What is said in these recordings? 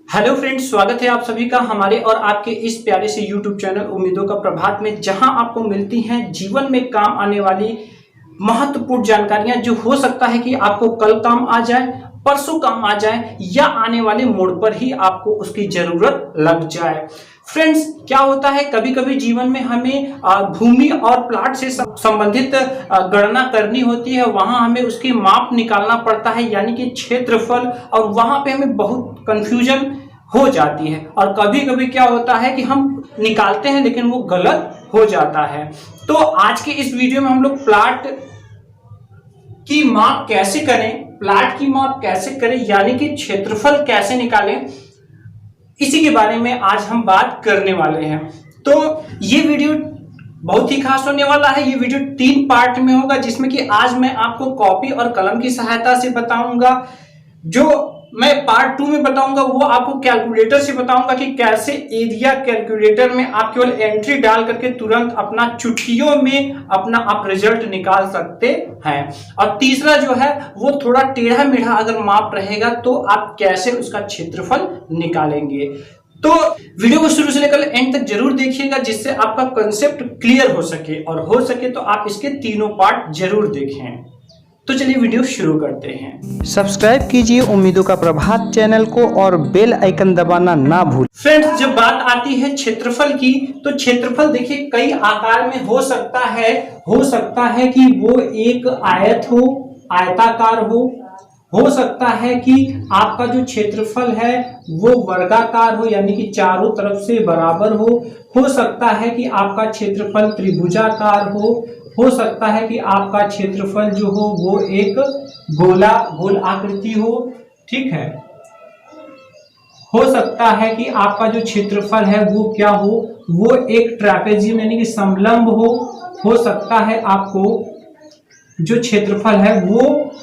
Hello friends, स्वागत है आप सभी का हमारे और आपके इस प्यारे से यूट्यूब चैनल उम्मीदों का प्रभात में, जहां आपको मिलती हैं जीवन में काम आने वाली महत्वपूर्ण जानकारियां, जो हो सकता है कि आपको कल काम आ जाए, परसों काम आ जाए या आने वाले मोड़ पर ही आपको उसकी जरूरत लग जाए। फ्रेंड्स, क्या होता है, कभी कभी जीवन में हमें भूमि और प्लाट से संबंधित गणना करनी होती है। वहां हमें उसकी माप निकालना पड़ता है, यानी कि क्षेत्रफल, और वहां पे हमें बहुत कंफ्यूजन हो जाती है। और कभी कभी क्या होता है कि हम निकालते हैं लेकिन वो गलत हो जाता है। तो आज के इस वीडियो में हम लोग प्लाट की माप कैसे करें, प्लाट की माप कैसे करें, यानी कि क्षेत्रफल कैसे निकालें, इसी के बारे में आज हम बात करने वाले हैं। तो ये वीडियो बहुत ही खास होने वाला है। ये वीडियो 3 पार्ट में होगा, जिसमें कि आज मैं आपको कॉपी और कलम की सहायता से बताऊंगा। जो मैं पार्ट 2 में बताऊंगा वो आपको कैलकुलेटर से बताऊंगा कि कैसे एरिया कैलकुलेटर में आप केवल एंट्री डाल करके तुरंत अपना चुटकियों में अपना आप रिजल्ट निकाल सकते हैं। और तीसरा जो है वो थोड़ा टेढ़ा मेढ़ा अगर माप रहेगा तो आप कैसे उसका क्षेत्रफल निकालेंगे। तो वीडियो को शुरू से लेकर एंड तक जरूर देखिएगा, जिससे आपका कंसेप्ट क्लियर हो सके, और हो सके तो आप इसके तीनों पार्ट जरूर देखें। तो चलिए वीडियो शुरू करते हैं। सब्सक्राइब कीजिए उम्मीदों का प्रभात चैनल को और बेल आइकन दबाना ना भूलें। फ्रेंड्स, जब बात आती है क्षेत्रफल की, तो क्षेत्रफल देखिए कई आकार में हो सकता है कि वो एक आयत हो, आयताकार हो सकता है कि आपका जो क्षेत्रफल है वो वर्गाकार हो, यानी कि चारों तरफ से बराबर हो सकता है कि आपका क्षेत्रफल त्रिभुजाकार हो सकता है कि आपका क्षेत्रफल जो हो वो एक गोल आकृति हो, ठीक है। हो सकता है कि आपका जो क्षेत्रफल है वो क्या हो, वो एक ट्रेपेजियम यानी कि समलंब हो सकता है आपको जो क्षेत्रफल है वो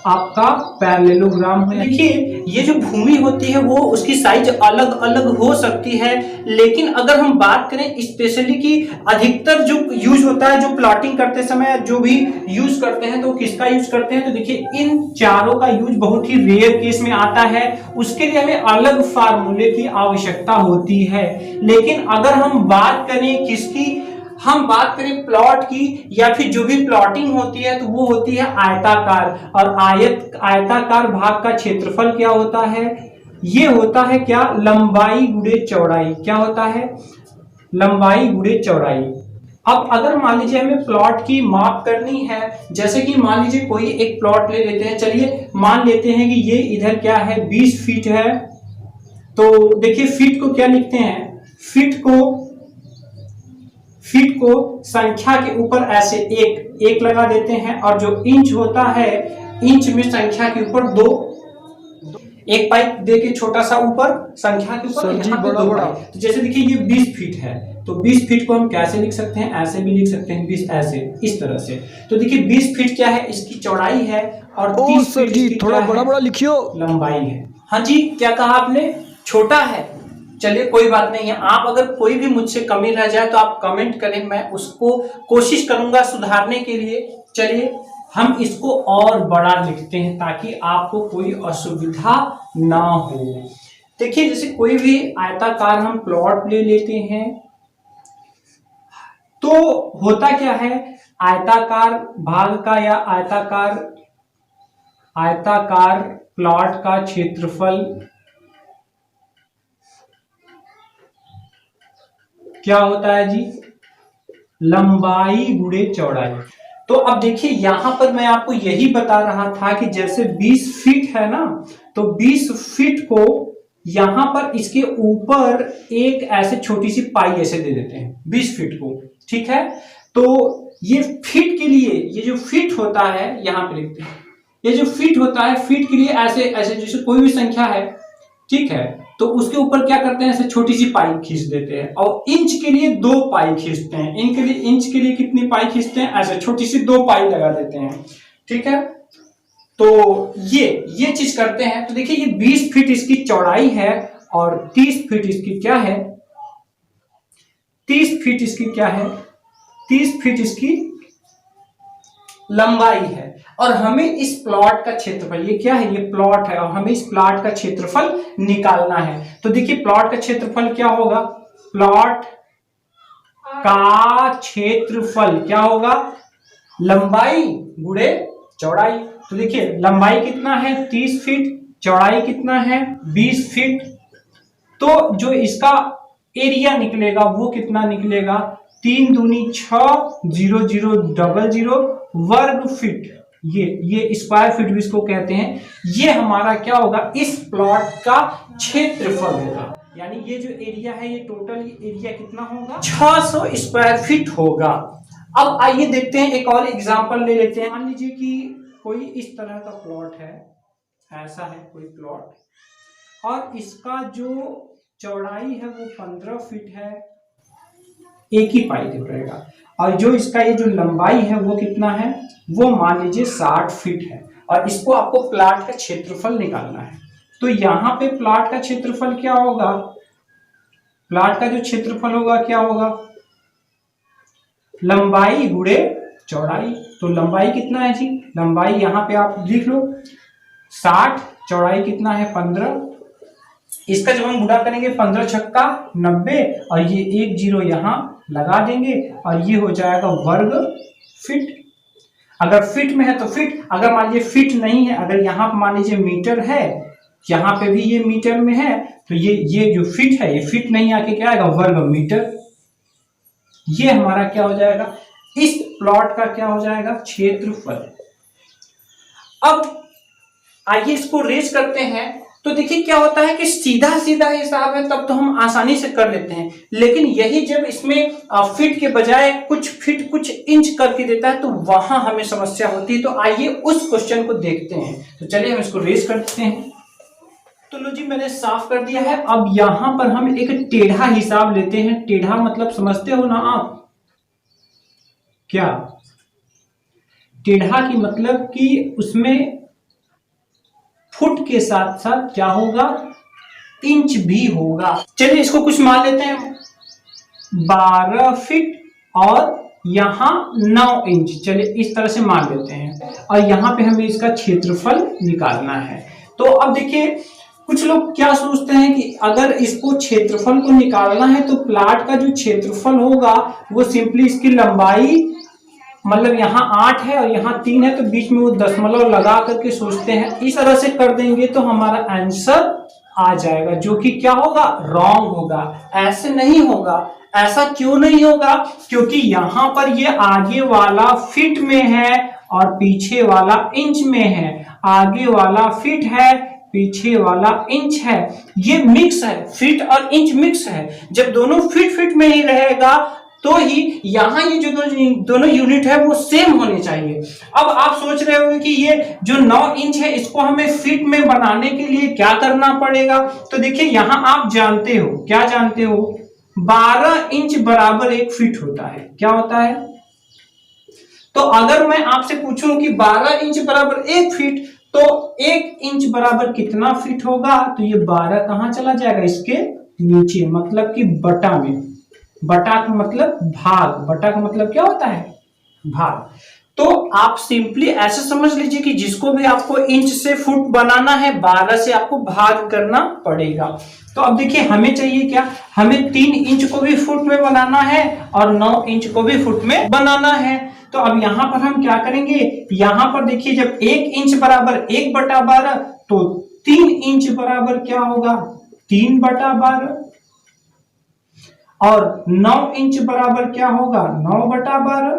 आपका पैरेललोग्राम है। देखिए, ये जो भूमि होती है वो उसकी साइज अलग अलग हो सकती है, लेकिन अगर हम बात करें स्पेशली कि अधिकतर जो यूज होता है, जो प्लॉटिंग करते समय जो भी यूज करते हैं, तो किसका यूज करते हैं, तो देखिए इन चारों का यूज बहुत ही रेयर केस में आता है। उसके लिए हमें अलग फार्मूले की आवश्यकता होती है। लेकिन अगर हम बात करें किसकी, हम बात करें प्लॉट की, या फिर जो भी प्लॉटिंग होती है तो वो होती है आयताकार। और आयताकार भाग का क्षेत्रफल क्या होता है, ये होता है क्या, लंबाई गुणे चौड़ाई। क्या होता है, लंबाई गुणे चौड़ाई। अब अगर मान लीजिए हमें प्लॉट की माप करनी है, जैसे कि मान लीजिए कोई एक प्लॉट ले लेते हैं। चलिए मान लेते हैं कि ये इधर क्या है, 20 फीट है। तो देखिए फीट को क्या लिखते हैं, फीट को संख्या के ऊपर ऐसे एक लगा देते हैं, और जो इंच होता है, इंच में संख्या के ऊपर दो, एक पाइप देके छोटा सा ऊपर संख्या के ऊपर यहाँ पे दो पाइप। तो जैसे देखिए ये 20 फीट है, तो 20 फीट को हम कैसे लिख सकते हैं, ऐसे भी लिख सकते हैं, 20 ऐसे, इस तरह से। तो देखिए 20 फीट क्या है, इसकी चौड़ाई है, और 30 फीट इसकी थोड़ा बड़ा लिखियो, लंबाई है। हाँ जी, क्या कहा आपने, छोटा है। चलिए कोई बात नहीं है, आप अगर कोई भी मुझसे कमी रह जाए तो आप कमेंट करें, मैं उसको कोशिश करूंगा सुधारने के लिए। चलिए हम इसको और बड़ा लिखते हैं ताकि आपको कोई असुविधा ना हो। देखिए जैसे कोई भी आयताकार हम प्लॉट ले लेते हैं, तो होता क्या है, आयताकार भाग का या आयताकार प्लॉट का क्षेत्रफल क्या होता है जी, लंबाई गुणे चौड़ाई। तो अब देखिए यहां पर मैं आपको यही बता रहा था कि जैसे 20 फीट है ना, तो 20 फीट को यहां पर इसके ऊपर एक ऐसे छोटी सी पाई ऐसे दे देते हैं 20 फीट को, ठीक है। तो ये फीट के लिए, ये जो फीट होता है यहां पे लिखते हैं, ये जो फीट होता है, फीट के लिए ऐसे ऐसे जैसे कोई भी संख्या है, ठीक है, तो उसके ऊपर क्या करते हैं, ऐसे छोटी सी पाई खींच देते हैं। और इंच के लिए 2 पाई खींचते हैं, इंच के लिए कितनी पाई खींचते हैं, ऐसे छोटी सी 2 पाई लगा देते हैं, ठीक है। तो ये चीज करते हैं। तो देखिए ये 20 फीट इसकी चौड़ाई है, और 30 फीट इसकी क्या है, 30 फीट इसकी क्या है, 30 फीट इसकी लंबाई है और हमें इस प्लॉट का क्षेत्रफल, ये क्या है, ये प्लॉट है और हमें इस प्लॉट का क्षेत्रफल निकालना है। तो देखिए प्लॉट का क्षेत्रफल क्या होगा, प्लॉट का क्षेत्रफल क्या होगा, लंबाई गुणे चौड़ाई। तो देखिए लंबाई कितना है 30 फीट, चौड़ाई कितना है 20 फीट, तो जो इसका एरिया निकलेगा वो कितना निकलेगा, 3 दूनी 6, 0 0 0 0 वर्ग फीट। ये स्क्वायर फीट भी इसको कहते हैं। ये हमारा क्या होगा, इस प्लॉट का क्षेत्रफल होगा। यानी ये जो एरिया है, ये टोटल एरिया कितना होगा, 600 स्क्वायर फीट होगा। अब आइए देखते हैं, एक और एग्जांपल ले लेते हैं। मान लीजिए कि कोई इस तरह का प्लॉट है, ऐसा है कोई प्लॉट और इसका जो चौड़ाई है वो 15 फीट है, एक ही पाई दे पड़ेगा, और जो इसका ये जो लंबाई है वो कितना है, वो मान लीजिए 60 फीट है और इसको आपको प्लॉट का क्षेत्रफल निकालना है। तो यहाँ पे प्लॉट का क्षेत्रफल क्या होगा, प्लॉट का जो क्षेत्रफल होगा क्या होगा, लंबाई गुणे चौड़ाई। तो लंबाई कितना है जी, लंबाई यहाँ पे आप लिख लो 60, चौड़ाई कितना है 15। इसका जब हम गुणा करेंगे 15 छक्का 90 और ये 1 0 यहाँ लगा देंगे और ये हो जाएगा वर्ग फीट। अगर फीट में है तो फीट, अगर मान लीजिए फीट नहीं है, अगर यहाँ पे मान लीजिए मीटर है, यहाँ पे भी ये मीटर में है, तो ये जो फीट है ये फीट नहीं आके क्या आएगा, वर्ग मीटर। ये हमारा क्या हो जाएगा, इस प्लॉट का क्या हो जाएगा, क्षेत्रफल। अब आइए इसको रेज करते हैं। तो देखिए क्या होता है कि सीधा सीधा हिसाब है तब तो हम आसानी से कर लेते हैं, लेकिन यही जब इसमें फीट के बजाय कुछ फीट कुछ इंच करके देता है तो वहां हमें समस्या होती है। तो आइए उस क्वेश्चन को देखते हैं। तो चलिए हम इसको रेज करते हैं। तो लो जी मैंने साफ कर दिया है। अब यहां पर हम एक टेढ़ा हिसाब लेते हैं। टेढ़ा मतलब समझते हो ना आप, क्या टेढ़ा की मतलब कि उसमें फुट के साथ साथ क्या होगा, इंच भी होगा। चलिए इसको कुछ मान लेते हैं, 12 फीट और यहां 9 इंच। चलिए इस तरह से मान लेते हैं और यहां पे हमें इसका क्षेत्रफल निकालना है। तो अब देखिए कुछ लोग क्या सोचते हैं कि अगर इसको क्षेत्रफल को निकालना है तो प्लॉट का जो क्षेत्रफल होगा वो सिंपली इसकी लंबाई, मतलब यहाँ 8 है और यहाँ 3 है तो बीच में वो दशमलव लगा करके सोचते हैं। इस तरह से कर देंगे तो हमारा आंसर आ जाएगा, जो कि क्या होगा, रॉन्ग होगा। ऐसे नहीं होगा। ऐसा क्यों नहीं होगा, क्योंकि यहाँ पर ये आगे वाला फीट में है और पीछे वाला इंच में है। आगे वाला फीट है, पीछे वाला इंच है। ये मिक्स है, फीट और इंच मिक्स है। जब दोनों फीट में ही रहेगा तो ही यहाँ ये जो दोनों यूनिट है वो सेम होने चाहिए। अब आप सोच रहे होंगे कि ये जो 9 इंच है इसको हमें फीट में बनाने के लिए क्या करना पड़ेगा। तो देखिए यहाँ आप जानते हो, क्या जानते हो, 12 इंच बराबर 1 फीट होता है। क्या होता है, तो अगर मैं आपसे पूछूं कि 12 इंच बराबर 1 फीट तो 1 इंच बराबर कितना फीट होगा, तो ये 12 कहां चला जाएगा, इसके नीचे, मतलब कि बटा में। बटा का मतलब भाग, बटा का मतलब क्या होता है, भाग। तो आप सिंपली ऐसे समझ लीजिए कि जिसको भी आपको इंच से फुट बनाना है 12 से आपको भाग करना पड़ेगा। तो अब देखिए हमें चाहिए क्या, हमें 3 इंच को भी फुट में बनाना है और 9 इंच को भी फुट में बनाना है। तो अब यहां पर हम क्या करेंगे, यहां पर देखिए जब 1 इंच बराबर 1/12 तो 3 इंच बराबर क्या होगा, 3/12 और 9 इंच बराबर क्या होगा, 9/12।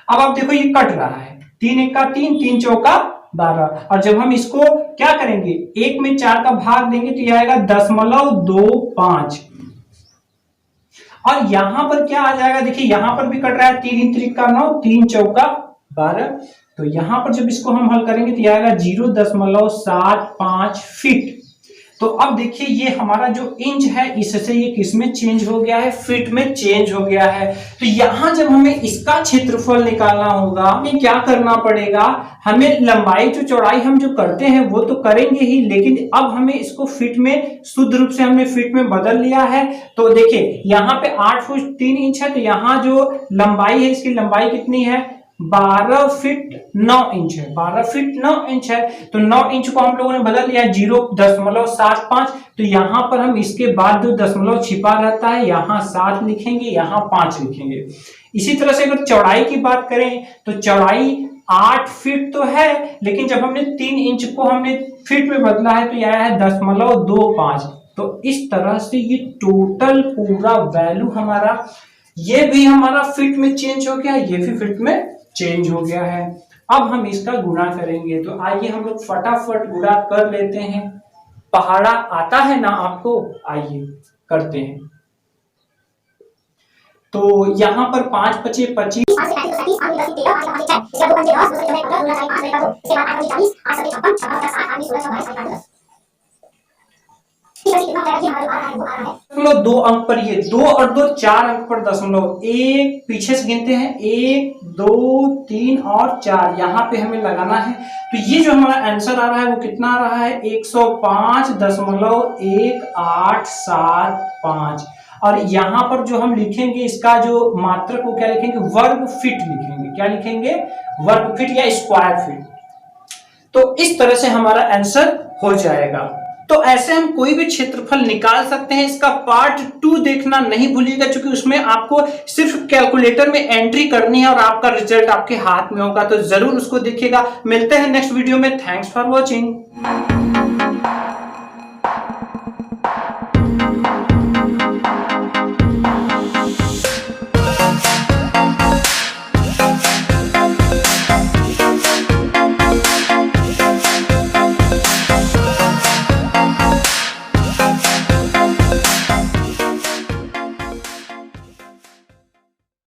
अब आप देखो ये कट रहा है, 3 1 3, 3 चौका 12, और जब हम इसको क्या करेंगे, 1 में 4 का भाग देंगे तो ये आएगा 0.25। और यहां पर क्या आ जाएगा, देखिए यहां पर भी कट रहा है, 3 3 9, 3 चौका 12। तो यहां पर जब इसको हम हल करेंगे तो ये आएगा 0.75 फीट। तो अब देखिए ये हमारा जो इंच है इससे ये किस में चेंज हो गया है, फीट में चेंज हो गया है। तो यहां जब हमें इसका क्षेत्रफल निकालना होगा, हमें क्या करना पड़ेगा, हमें लंबाई जो चौड़ाई हम जो करते हैं वो तो करेंगे ही, लेकिन अब हमें इसको फीट में, शुद्ध रूप से हमने फीट में बदल लिया है। तो देखिए यहाँ पे 8 फुट 3 इंच है, तो यहाँ जो लंबाई है इसकी लंबाई कितनी है, 12 फीट 9 इंच है, 12 फीट 9 इंच है। तो 9 इंच को हम लोगों ने बदल लिया 0.75, तो यहाँ पर हम इसके बाद जो दशमलव छिपा रहता है यहाँ 7 लिखेंगे, यहाँ 5 लिखेंगे। इसी तरह से अगर चौड़ाई की बात करें तो चौड़ाई 8 फीट तो है, लेकिन जब हमने 3 इंच को हमने फीट में बदला है तो यह है 0.25। तो इस तरह से ये टोटल पूरा वैल्यू हमारा, ये भी हमारा फीट में चेंज हो गया, ये भी फीट में चेंज हो गया है। अब हम इसका गुणा करेंगे, तो आइए हम लोग फटाफट गुणा कर लेते हैं। पहाड़ा आता है ना आपको, आइए करते हैं। तो यहाँ पर 5 पचे 25, दशमलव 2 अंक पर, ये 2 और 2 4 अंक पर दशमलव, एक पीछे से गिनते हैं 1 2 3 और 4, यहाँ पे हमें लगाना है। तो ये जो हमारा आंसर आ रहा है वो कितना आ रहा है 105.1875। और यहाँ पर जो हम लिखेंगे इसका जो मात्रक को क्या लिखेंगे, वर्ग फीट लिखेंगे। क्या लिखेंगे, वर्ग फीट या स्क्वायर फीट। तो इस तरह से हमारा आंसर हो जाएगा। तो ऐसे हम कोई भी क्षेत्रफल निकाल सकते हैं। इसका पार्ट 2 देखना नहीं भूलिएगा, क्योंकि उसमें आपको सिर्फ कैलकुलेटर में एंट्री करनी है और आपका रिजल्ट आपके हाथ में होगा। तो जरूर उसको देखिएगा। मिलते हैं नेक्स्ट वीडियो में। Thanks for watching.